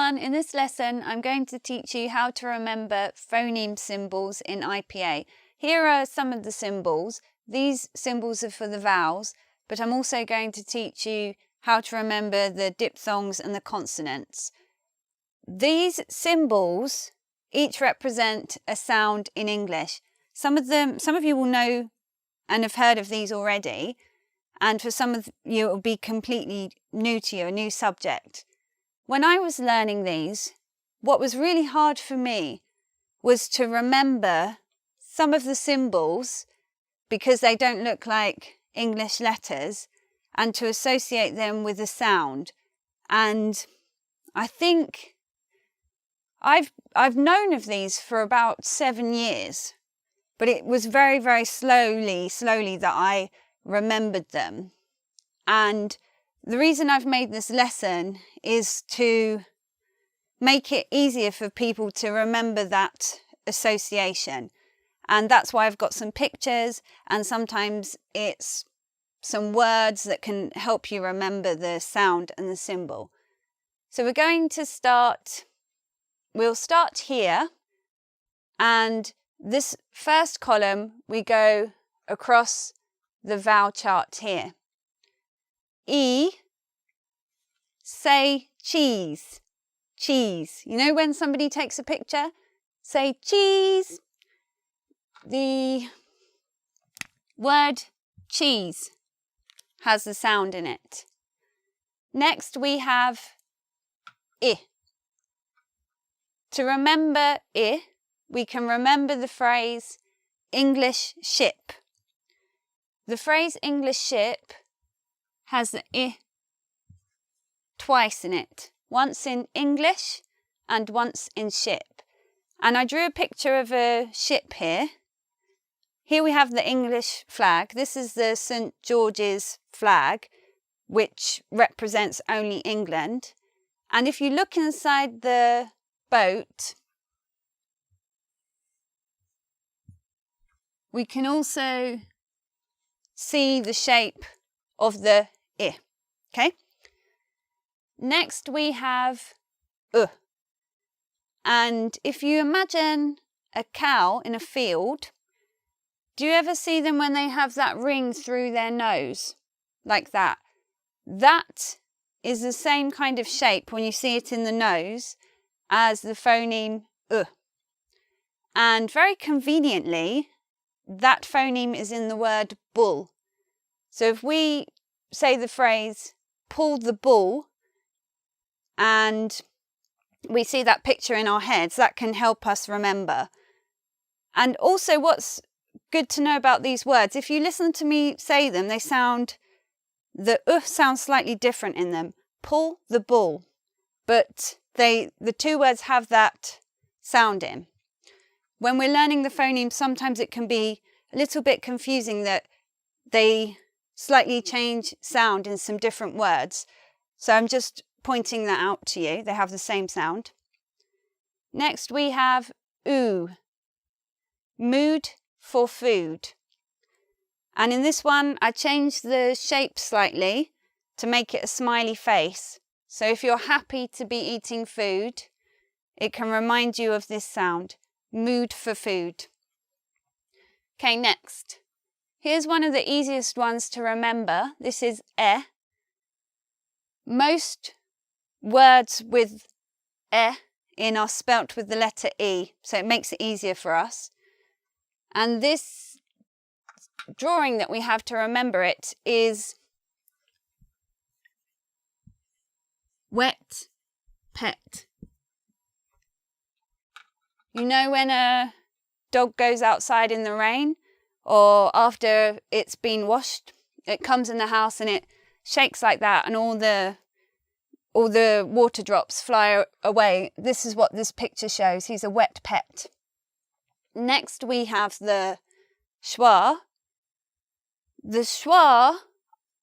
everyone, in this lesson I'm going to teach you how to remember phoneme symbols in IPA. Here are some of the symbols. These symbols are for the vowels, but I'm also going to teach you how to remember the diphthongs and the consonants. These symbols each represent a sound in English. Some of you will know and have heard of these already, and for some of you it will be completely new to you, a new subject. When I was learning these, what was really hard for me was to remember some of the symbols because they don't look like English letters, and to associate them with a sound. And I think I've known of these for about 7 years, but it was very, very slowly that I remembered them. And the reason I've made this lesson is to make it easier for people to remember that association. And that's why I've got some pictures, and sometimes it's some words that can help you remember the sound and the symbol. So we're going to we'll start here, and this first column we go across the vowel chart here. E, say cheese, cheese. You know when somebody takes a picture? Say cheese. The word cheese has the sound in it. Next we have I. To remember I, we can remember the phrase English ship. The phrase English ship has the I twice in it, once in English and once in ship. And I drew a picture of a ship here. Here we have the English flag. This is the St. George's flag, which represents only England. And if you look inside the boat, we can also see the shape of the I. Okay? Next we have and if you imagine a cow in a field, do you ever see them when they have that ring through their nose? Like that. That is the same kind of shape when you see it in the nose as the phoneme And very conveniently, that phoneme is in the word bull. So if we say the phrase pull the bull, and we see that picture in our heads, that can help us remember. And also what's good to know about these words, if you listen to me say them, they sound, the sounds slightly different in them. Pull the bull, but the two words have that sound in. When we're learning the phoneme, sometimes it can be a little bit confusing that they slightly change sound in some different words. So I'm just pointing that out to you. They have the same sound. Next we have oo, mood for food. And in this one, I changed the shape slightly to make it a smiley face. So if you're happy to be eating food, it can remind you of this sound, mood for food. Okay, next. Here's one of the easiest ones to remember. This is e. Most words with e in are spelt with the letter E, so it makes it easier for us. And this drawing that we have to remember it is wet pet. You know when a dog goes outside in the rain, or after it's been washed, it comes in the house and it shakes like that, and all the water drops fly away. This is what this picture shows. He's a wet pet. Next we have the schwa. The schwa,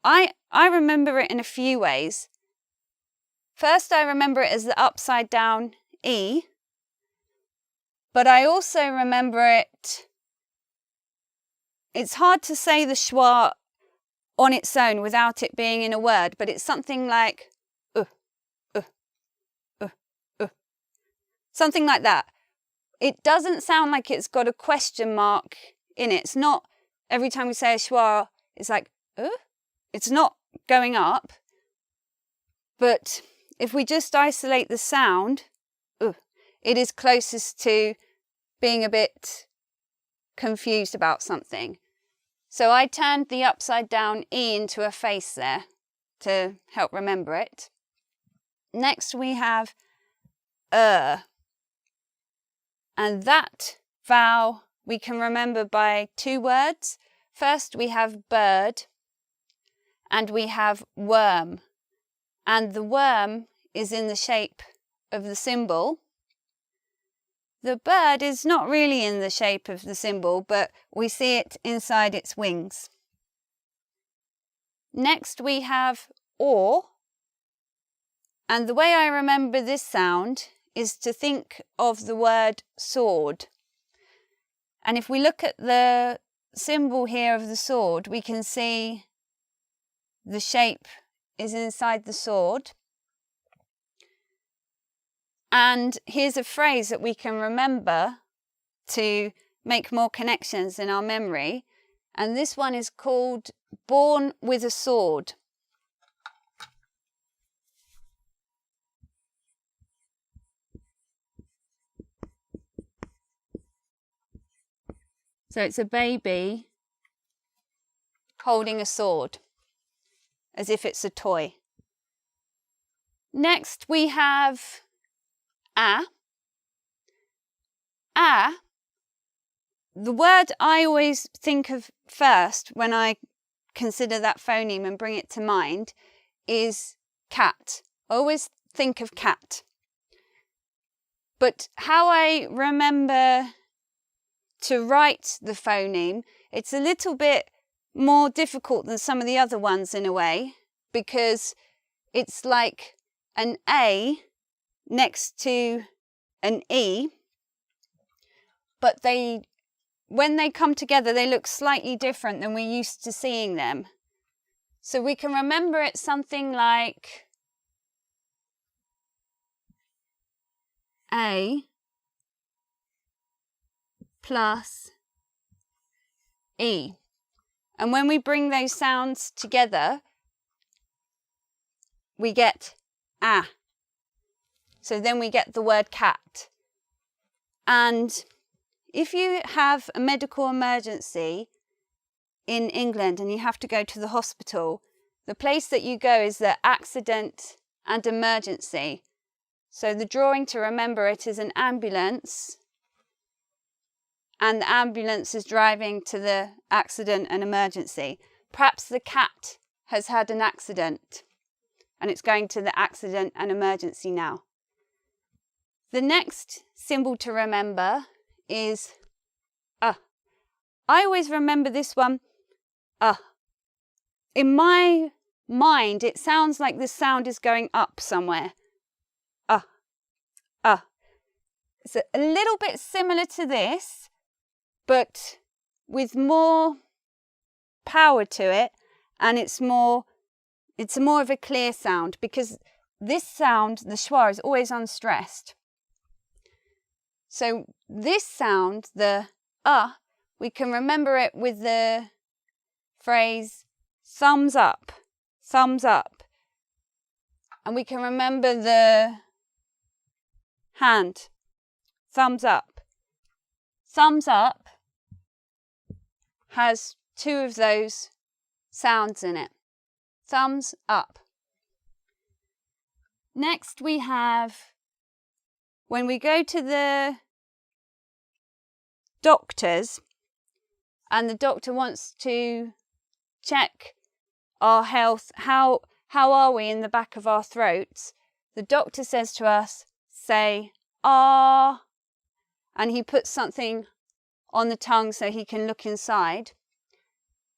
I remember it in a few ways. First, I remember it as the upside down E, but I also remember it, it's hard to say the schwa on its own without it being in a word, but it's something like Something like that. It doesn't sound like it's got a question mark in it. It's not, every time we say a schwa, it's like, it's not going up. But if we just isolate the sound, it is closest to being a bit confused about something. So I turned the upside down E into a face there to help remember it. Next we have and that vowel we can remember by two words. First we have bird and we have worm. And the worm is in the shape of the symbol. The bird is not really in the shape of the symbol, but we see it inside its wings. Next we have or, and the way I remember this sound is to think of the word sword. And if we look at the symbol here of the sword, we can see the shape is inside the sword. And here's a phrase that we can remember to make more connections in our memory. And this one is called born with a sword. So it's a baby holding a sword, as if it's a toy. Next we have the word I always think of first when I consider that phoneme and bring it to mind is cat. I always think of cat. But how I remember to write the phoneme, it's a little bit more difficult than some of the other ones in a way, because it's like an A next to an E, but when they come together, they look slightly different than we're used to seeing them. So we can remember it something like A plus E. And when we bring those sounds together, we get A. So then we get the word cat. And if you have a medical emergency in England and you have to go to the hospital, the place that you go is the accident and emergency. So the drawing to remember it is an ambulance, and the ambulance is driving to the accident and emergency. Perhaps the cat has had an accident and it's going to the accident and emergency now. The next symbol to remember is I always remember this one, In my mind, it sounds like the sound is going up somewhere. It's a little bit similar to this, but with more power to it, and it's more of a clear sound, because this sound, the schwa, is always unstressed. So this sound, the we can remember it with the phrase thumbs up, thumbs up. And we can remember the hand, thumbs up. Thumbs up has two of those sounds in it. Thumbs up. Next we have, when we go to the doctors and the doctor wants to check our health, how are we in the back of our throats, the doctor says to us, say ah, and he puts something on the tongue so he can look inside.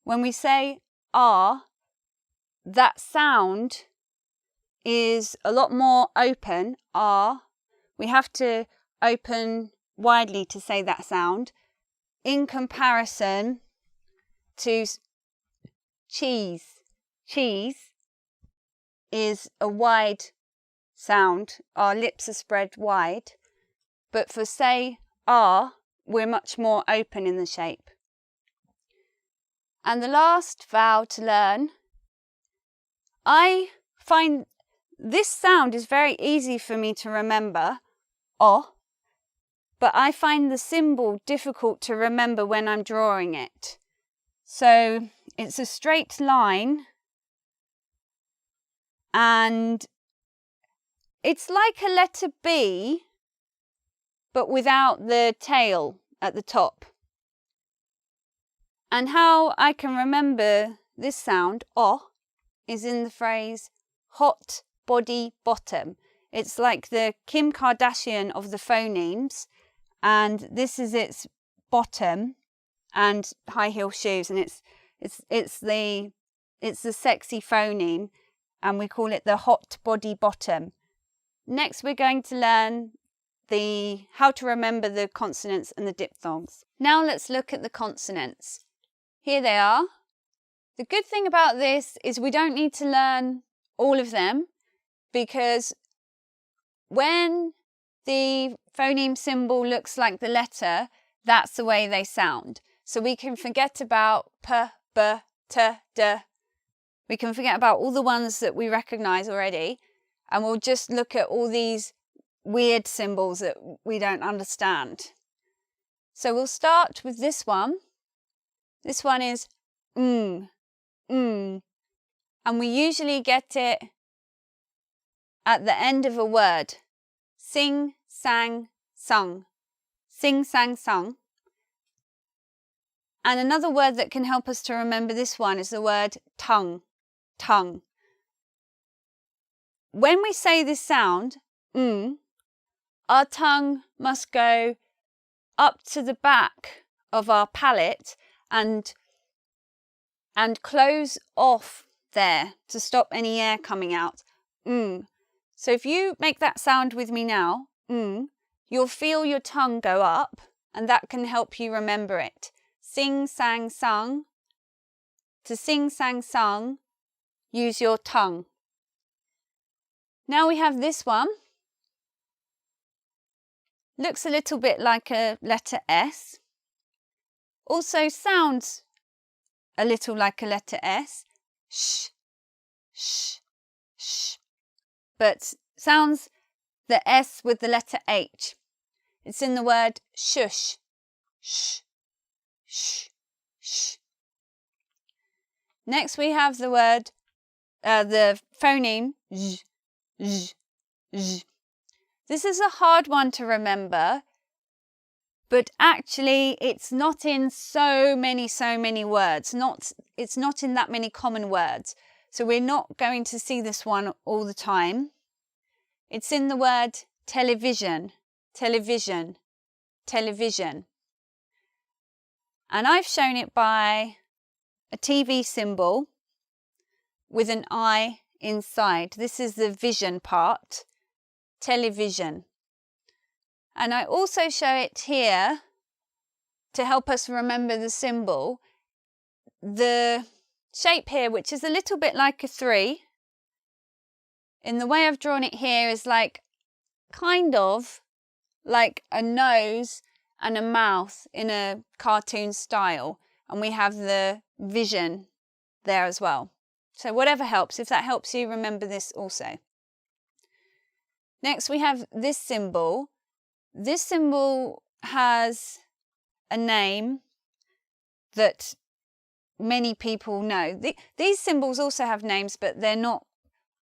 When we say ah, that sound is a lot more open, ah. We have to open widely to say that sound, in comparison to cheese. Cheese is a wide sound. Our lips are spread wide. but for say R, we're much more open in the shape. And the last vowel to learn, I find this sound is very easy for me to remember, O, but I find the symbol difficult to remember when I'm drawing it. So it's a straight line and it's like a letter B, but without the tail at the top. And how I can remember this sound, O, is in the phrase hot body bottom. It's like the Kim Kardashian of the phonemes, and this is its bottom and high heel shoes, and it's the sexy phoneme, and we call it the hot body bottom. Next, we're going to learn how to remember the consonants and the diphthongs. Now let's look at the consonants. Here they are. The good thing about this is we don't need to learn all of them, because when the phoneme symbol looks like the letter, that's the way they sound. So we can forget about P, B, T, D. We can forget about all the ones that we recognise already, and we'll just look at all these weird symbols that we don't understand. So we'll start with this one. This one is and we usually get it at the end of a word. Sing, sang, sung. Sing, sang, sung. And another word that can help us to remember this one is the word tongue. Tongue. When we say this sound, our tongue must go up to the back of our palate and close off there to stop any air coming out. So if you make that sound with me now, you'll feel your tongue go up, and that can help you remember it. Sing, sang, sung. To sing, sang, sung, use your tongue. Now we have this one. Looks a little bit like a letter S. Also sounds a little like a letter S. Sh, sh, sh. But sounds the S with the letter H. It's in the word shush. Sh, sh, sh. Next we have the word, the phoneme z, z, z. This is a hard one to remember, but actually it's not in so many words. It's not in that many common words. So we're not going to see this one all the time. It's in the word television, television, television. And I've shown it by a TV symbol with an I inside. This is the vision part, television. And I also show it here to help us remember the symbol. The shape here, which is a little bit like a 3, in the way I've drawn it here is like kind of like a nose and a mouth in a cartoon style, and we have the vision there as well. So whatever helps, if that helps you remember this also. Next we have this symbol. This symbol has a name that many people know. These symbols also have names, but they're not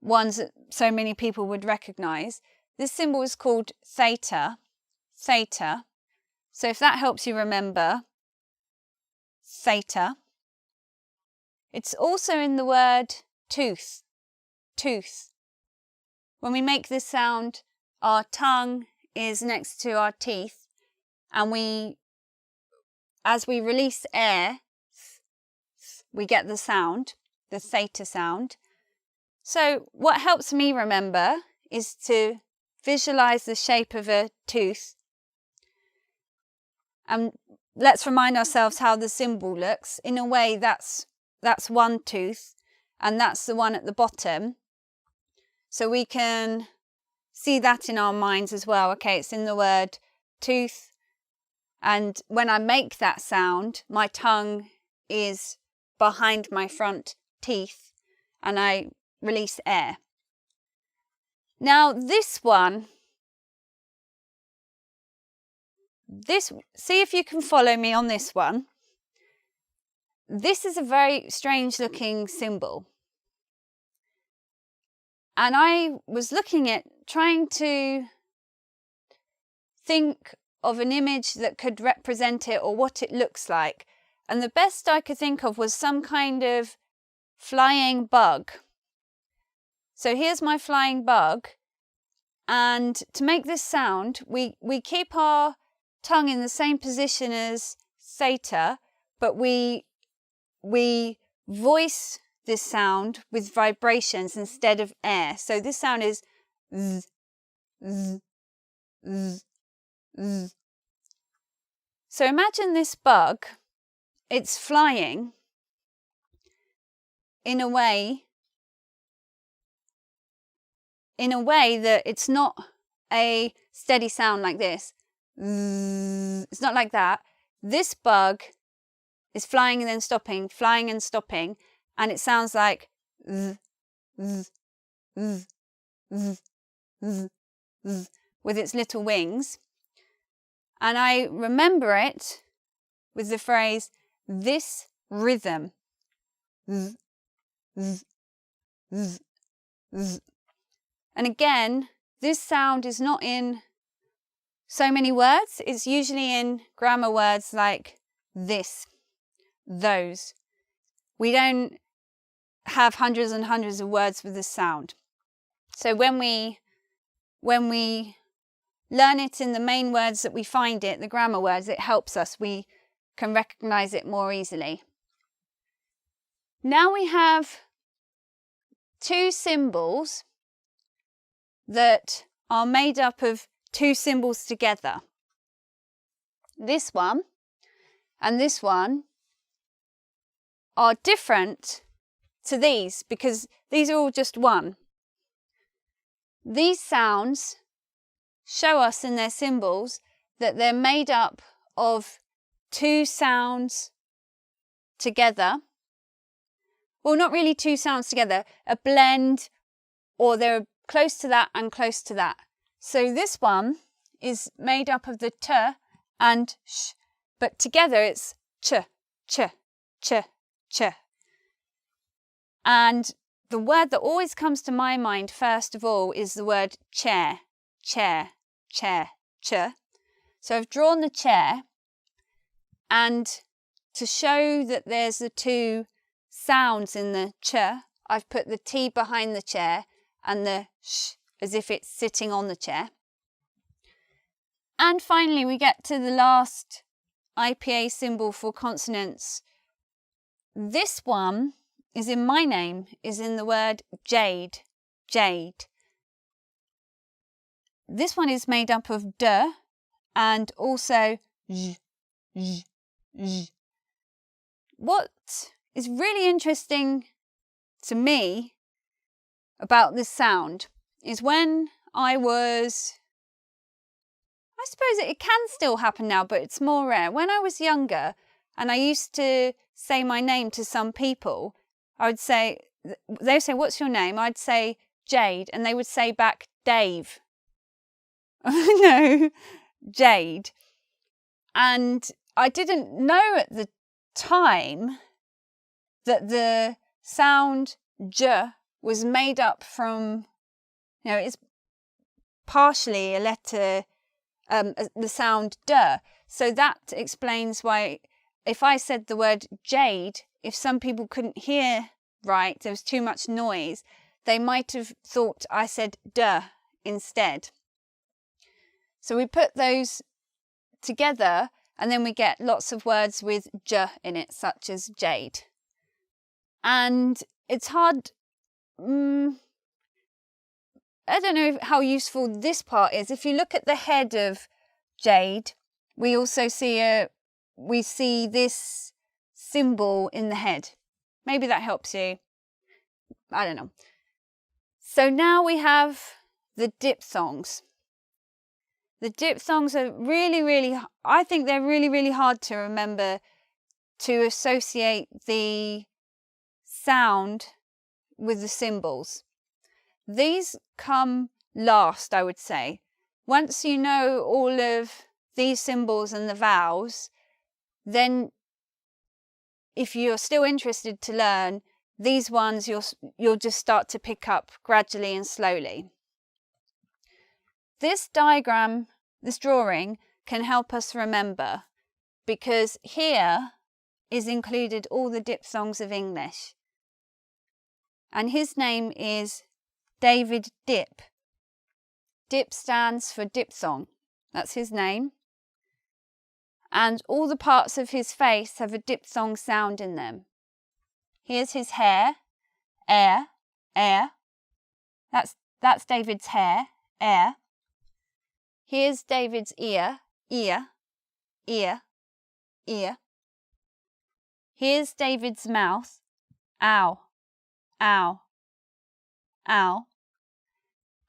ones that so many people would recognise. This symbol is called theta, theta. So if that helps you remember, theta. It's also in the word tooth, tooth. When we make this sound, our tongue is next to our teeth, and as we release air, we get the sound, the theta sound. So what helps me remember is to visualize the shape of a tooth. And let's remind ourselves how the symbol looks. In a way, that's one tooth, and that's the one at the bottom. So we can see that in our minds as well. Okay, it's in the word tooth, and when I make that sound, my tongue is behind my front teeth and I release air. Now this one, see if you can follow me on this one. This is a very strange looking symbol. And I was looking at trying to think of an image that could represent it or what it looks like. And the best I could think of was some kind of flying bug. So here's my flying bug. And to make this sound, we keep our tongue in the same position as theta, but we voice this sound with vibrations instead of air. So this sound is z, z, z, z. So imagine this bug, it's flying in a way that it's not a steady sound like this. It's not like that. This bug is flying and then stopping, flying and stopping, and it sounds like z, z, z, z, z, z, with its little wings. And I remember it with the phrase, this rhythm. Z, z, z, z. And again, this sound is not in so many words. It's usually in grammar words like this, those. We don't have hundreds and hundreds of words with this sound. So when we learn it in the main words that we find it, the grammar words, it helps us. We can recognize it more easily. Now we have two symbols that are made up of two symbols together. This one and this one are different to these because these are all just one. These sounds show us in their symbols that they're made up of two sounds together. Well, not really two sounds together, a blend, or they're close to that and close to that. So this one is made up of the t and sh, but together it's ch, ch, ch, ch. And the word that always comes to my mind first of all is the word chair, chair, chair, chair. So I've drawn the chair, and to show that there's the two sounds in the ch, I've put the T behind the chair and the sh as if it's sitting on the chair. And finally we get to the last IPA symbol for consonants. This one is in my name, is in the word jade, jade. This one is made up of d and also j, j, j. What is really interesting to me about this sound is when I suppose it can still happen now, but it's more rare. When I was younger and I used to say my name to some people, I would say, they would say, what's your name? I'd say Jade, and they would say back Dave. No, Jade. And I didn't know at the time that the sound j was made up from, it's partially a letter, the sound d. So that explains why if I said the word jade, if some people couldn't hear right, there was too much noise, they might have thought I said d instead. So we put those together and then we get lots of words with j in it, such as jade. And it's hard, I don't know how useful this part is. If you look at the head of jade, we also see this symbol in the head. Maybe that helps you. I don't know. So now we have the diphthongs. The diphthongs are I think they're really hard to remember, to associate the sound with the symbols. These come last, I would say. Once you know all of these symbols and the vowels, then if you're still interested to learn, these ones you'll just start to pick up gradually and slowly. This diagram, this drawing, can help us remember, because here is included all the diphthongs of English. And his name is David Dip. Dip stands for diphthong. That's his name. And all the parts of his face have a diphthong sound in them. Here's his hair, air. That's David's hair, air. Here's David's ear, ear. Here's David's mouth, ow.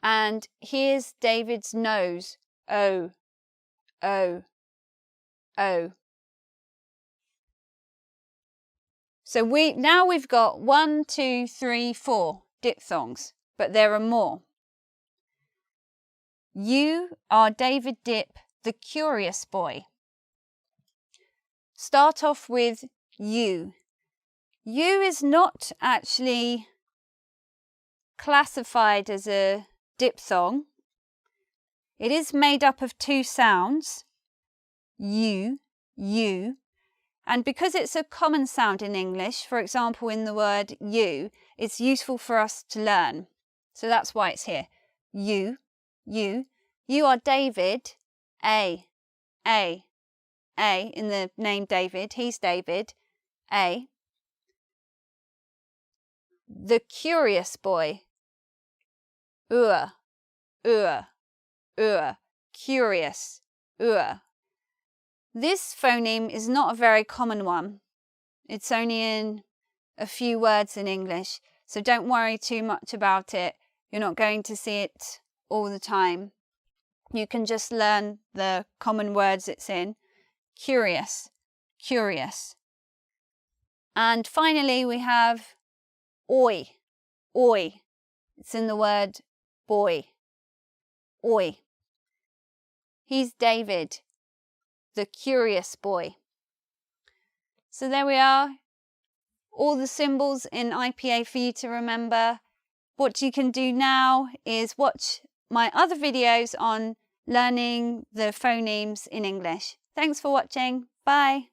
And here's David's nose, o. So now we've got 1, 2, 3, 4 diphthongs, but there are more. You are David Dip, the curious boy. Start off with you. You is not actually classified as a diphthong. It is made up of 2 sounds, you, and because it's a common sound in English, for example in the word you, it's useful for us to learn. So that's why it's here. You are David, A, in the name David, he's David, A. The curious boy, curious, This phoneme is not a very common one. It's only in a few words in English, so don't worry too much about it. You're not going to see it all the time. You can just learn the common words it's in. Curious. And finally we have oi. It's in the word boy. Oi. He's David, the curious boy. So there we are. All the symbols in IPA for you to remember. What you can do now is watch my other videos on learning the phonemes in English. Thanks for watching. Bye.